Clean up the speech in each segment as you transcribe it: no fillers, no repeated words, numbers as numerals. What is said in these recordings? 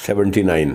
79।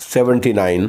79।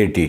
80।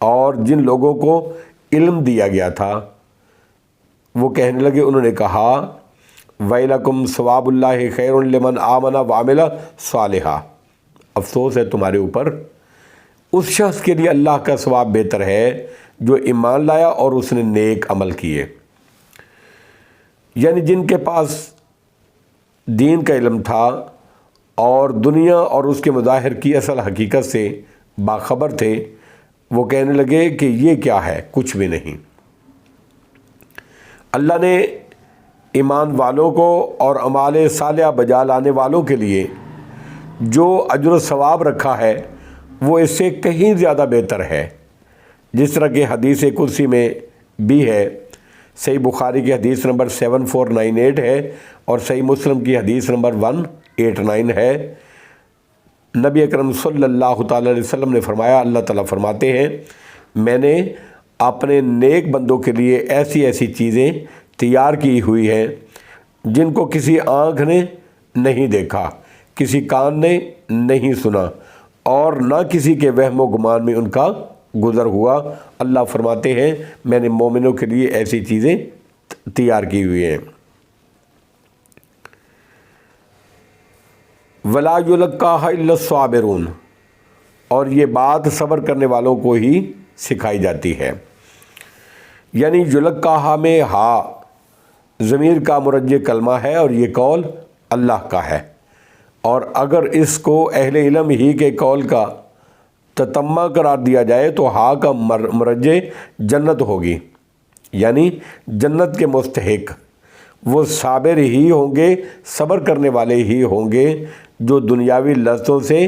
اور جن لوگوں کو علم دیا گیا تھا وہ کہنے لگے، انہوں نے کہا وَيْلَكُمْ ثواب اللہ خیر لمن آمن وعمل صالحا، افسوس ہے تمہارے اوپر، اس شخص کے لیے اللہ کا ثواب بہتر ہے جو ایمان لایا اور اس نے نیک عمل کیے۔ یعنی جن کے پاس دین کا علم تھا اور دنیا اور اس کے مظاہر کی اصل حقیقت سے باخبر تھے، وہ کہنے لگے کہ یہ کیا ہے، کچھ بھی نہیں۔ اللہ نے ایمان والوں کو اور اعمال صالحہ بجا لانے والوں کے لیے جو اجر و ثواب رکھا ہے وہ اس سے کہیں زیادہ بہتر ہے، جس طرح کہ حدیث قدسی میں بھی ہے، صحیح بخاری کی حدیث نمبر 7498 ہے اور صحیح مسلم کی حدیث نمبر 189 ہے۔ نبی اکرم صلی اللہ تعالی علیہ وسلم نے فرمایا، اللہ تعالیٰ فرماتے ہیں، میں نے اپنے نیک بندوں کے لیے ایسی ایسی چیزیں تیار کی ہوئی ہیں جن کو کسی آنکھ نے نہیں دیکھا، کسی کان نے نہیں سنا اور نہ کسی کے وہم و گمان میں ان کا گزر ہوا۔ اللہ فرماتے ہیں میں نے مومنوں کے لیے ایسی چیزیں تیار کی ہوئی ہیں۔ وَلَا يُلَقَّاهَا إِلَّا الصَّابِرُونَ، اور یہ بات صبر کرنے والوں کو ہی سکھائی جاتی ہے۔ یعنی یلقاہا میں ہا ضمیر کا مرجع کلمہ ہے اور یہ قول اللہ کا ہے، اور اگر اس کو اہل علم ہی کے قول کا تتمہ قرار دیا جائے تو ہا کا مرجع جنت ہوگی، یعنی جنت کے مستحق وہ صابر ہی ہوں گے، صبر کرنے والے ہی ہوں گے جو دنیاوی لذتوں سے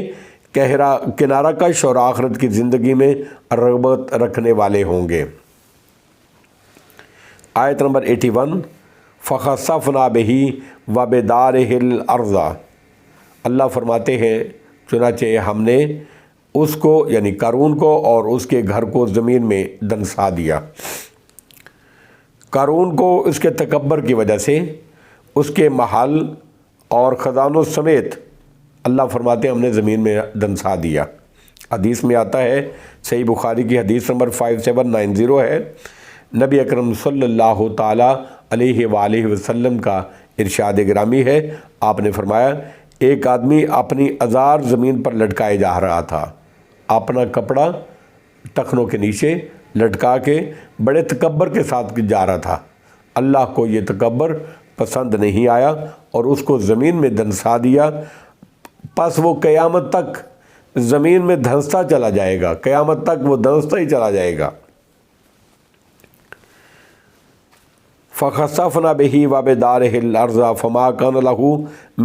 کنارہ کش اور آخرت کی زندگی میں رغبت رکھنے والے ہوں گے۔ آیت نمبر 81، فَخَسَفْنَا بِهِ وَبِدَارِهِ الْأَرْضَ، اللہ فرماتے ہیں چنانچہ ہم نے اس کو یعنی قارون کو اور اس کے گھر کو زمین میں دنسا دیا۔ قارون کو اس کے تکبر کی وجہ سے اس کے محل اور خزانوں سمیت اللہ فرماتے ہیں ہم نے زمین میں دنسا دیا۔ حدیث میں آتا ہے، صحیح بخاری کی حدیث نمبر 5790 ہے، نبی اکرم صلی اللہ تعالیٰ علیہ وآلہ وسلم کا ارشاد گرامی ہے، آپ نے فرمایا ایک آدمی اپنی ازار زمین پر لٹکائے جا رہا تھا، اپنا کپڑا ٹخنوں کے نیچے لٹکا کے بڑے تکبر کے ساتھ جا رہا تھا۔ اللہ کو یہ تکبر پسند نہیں آیا اور اس کو زمین میں دنسا دیا، پس وہ قیامت تک زمین میں دھنستا چلا جائے گا، قیامت تک وہ دھنستا ہی چلا جائے گا۔ فَخَسَفْنَا بِهِ وَبِدَارِهِ الْأَرْضَ فَمَا كَانَ لَهُ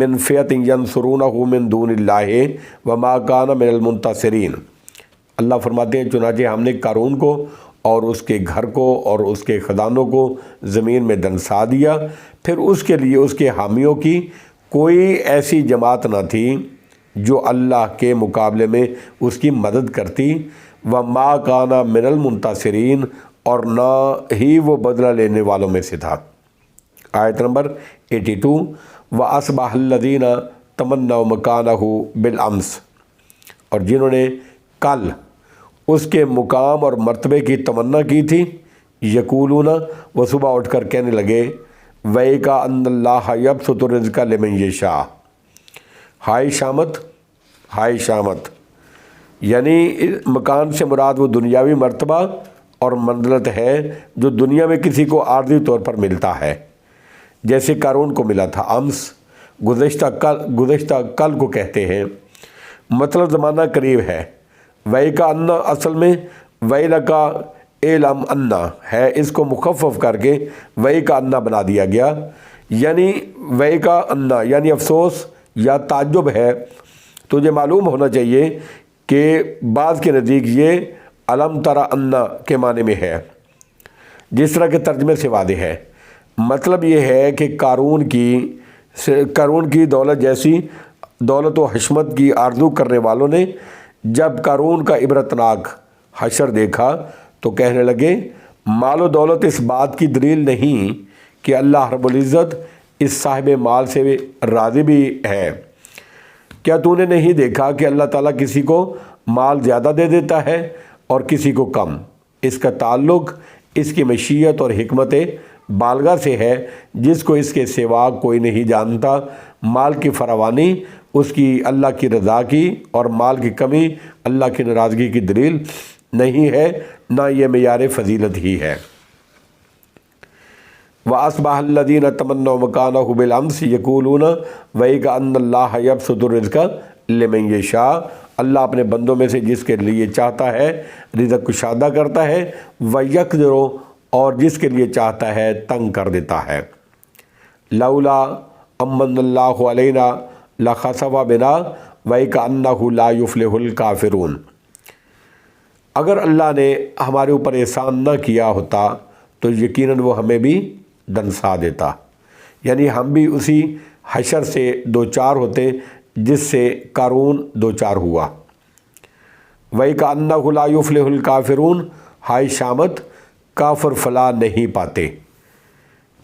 مِنْ فِئَةٍ يَنْصُرُونَهُ مِنْ دُونِ اللَّهِ وَمَا كَانَ مِنَ الْمُنتَصِرِينَ، اللہ فرماتے ہیں چنانچہ ہم نے قارون کو اور اس کے گھر کو اور اس کے خزانوں کو زمین میں دنسا دیا، پھر اس کے لیے اس کے حامیوں کی کوئی ایسی جماعت نہ تھی جو اللہ کے مقابلے میں اس کی مدد کرتی، وَمَا كَانَ مِنَ الْمُنتَصِرِينَ، اور نہ ہی وہ بدلہ لینے والوں میں سے تھا۔ آیت نمبر 82، وَأَصْبَحَ الَّذِينَ تَمَنَّوْا مَكَانَهُ بِالْأَمْسِ، اور جنہوں نے کل اس کے مقام اور مرتبے کی تمنا کی تھی، یقولون، وہ صبح اٹھ کر کہنے لگے، وَيْكَ أَنَّ اللَّهَ يَبْسُطُ الرِّزْقَ لِمَن يَشَاءُ، ہائے شامت، ہائے شامت، یعنی مکان سے مراد وہ دنیاوی مرتبہ اور منزلت ہے جو دنیا میں کسی کو عارضی طور پر ملتا ہے، جیسے قارون کو ملا تھا۔ امس گزشتہ کل کو کہتے ہیں، مطلب زمانہ قریب ہے۔ وَيْكَ أَنَّ اصل میں وَيْلَكَ اعْلَمْ أَنَّ ہے، اس کو مخفف کر کے وَيْكَ أَنَّ بنا دیا گیا، یعنی وَيْكَ أَنَّ یعنی افسوس یا تعجب ہے، تجھے معلوم ہونا چاہیے کہ بعض کے نزدیک یہ علم ترى ان کے معنی میں ہے، جس طرح کے ترجمے سے واضح ہے۔ مطلب یہ ہے کہ قارون کی دولت جیسی دولت و حشمت کی آرزو کرنے والوں نے جب قارون کا عبرتناک حشر دیکھا تو کہنے لگے، مال و دولت اس بات کی دلیل نہیں کہ اللہ رب العزت اس صاحب مال سے راضی بھی ہے۔ کیا تو نے نہیں دیکھا کہ اللہ تعالیٰ کسی کو مال زیادہ دے دیتا ہے اور کسی کو کم، اس کا تعلق اس کی مشیت اور حکمت بالغہ سے ہے جس کو اس کے سوا کوئی نہیں جانتا۔ مال کی فراوانی اس کی اللہ کی رضا کی اور مال کی کمی اللہ کی ناراضگی کی دلیل نہیں ہے، نہ یہ معیار فضیلت ہی ہے۔ وَأَصْبَحَ الَّذِينَ تَمَنَّوْا مَكَانَهُ بِالْأَمْسِ يَقُولُونَ وَيْكَأَنَّ اللَّهَ يَبْسُطُ الرِّزْقَ لِمَن يَشَاءُ، اللہ اپنے بندوں میں سے جس کے لیے چاہتا ہے رزق کشادہ کرتا ہے، وَيَقْدِرُ، اور جس کے لیے چاہتا ہے تنگ کر دیتا ہے۔ لولا امن اللہ علینا لخسف بنا وَيْكَأَنَّهُ لَا يُفْلِحُ الْكَافِرُونَ، اگر اللہ نے ہمارے اوپر احسان نہ کیا ہوتا تو یقیناً وہ ہمیں بھی دنسا دیتا، یعنی ہم بھی اسی حشر سے دوچار ہوتے جس سے قارون دوچار ہوا۔ وَيْكَأَنَّهُ لَا يُفْلِحُ الْكَافِرُونَ، ہائے شامت، کافر فلاح نہیں پاتے،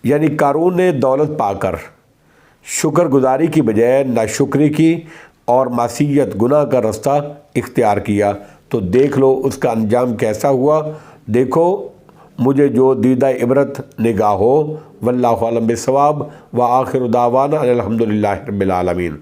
یعنی قارون نے دولت پا کر شکر گزاری کی بجائے ناشکری کی اور معصیت گناہ کا رستہ اختیار کیا، تو دیکھ لو اس کا انجام کیسا ہوا۔ دیکھو مجھے جو دیدہ عبرت نگاہ ہو۔ واللہ اعلم بالصواب، وآخر دعوانا الحمدللہ رب العالمین۔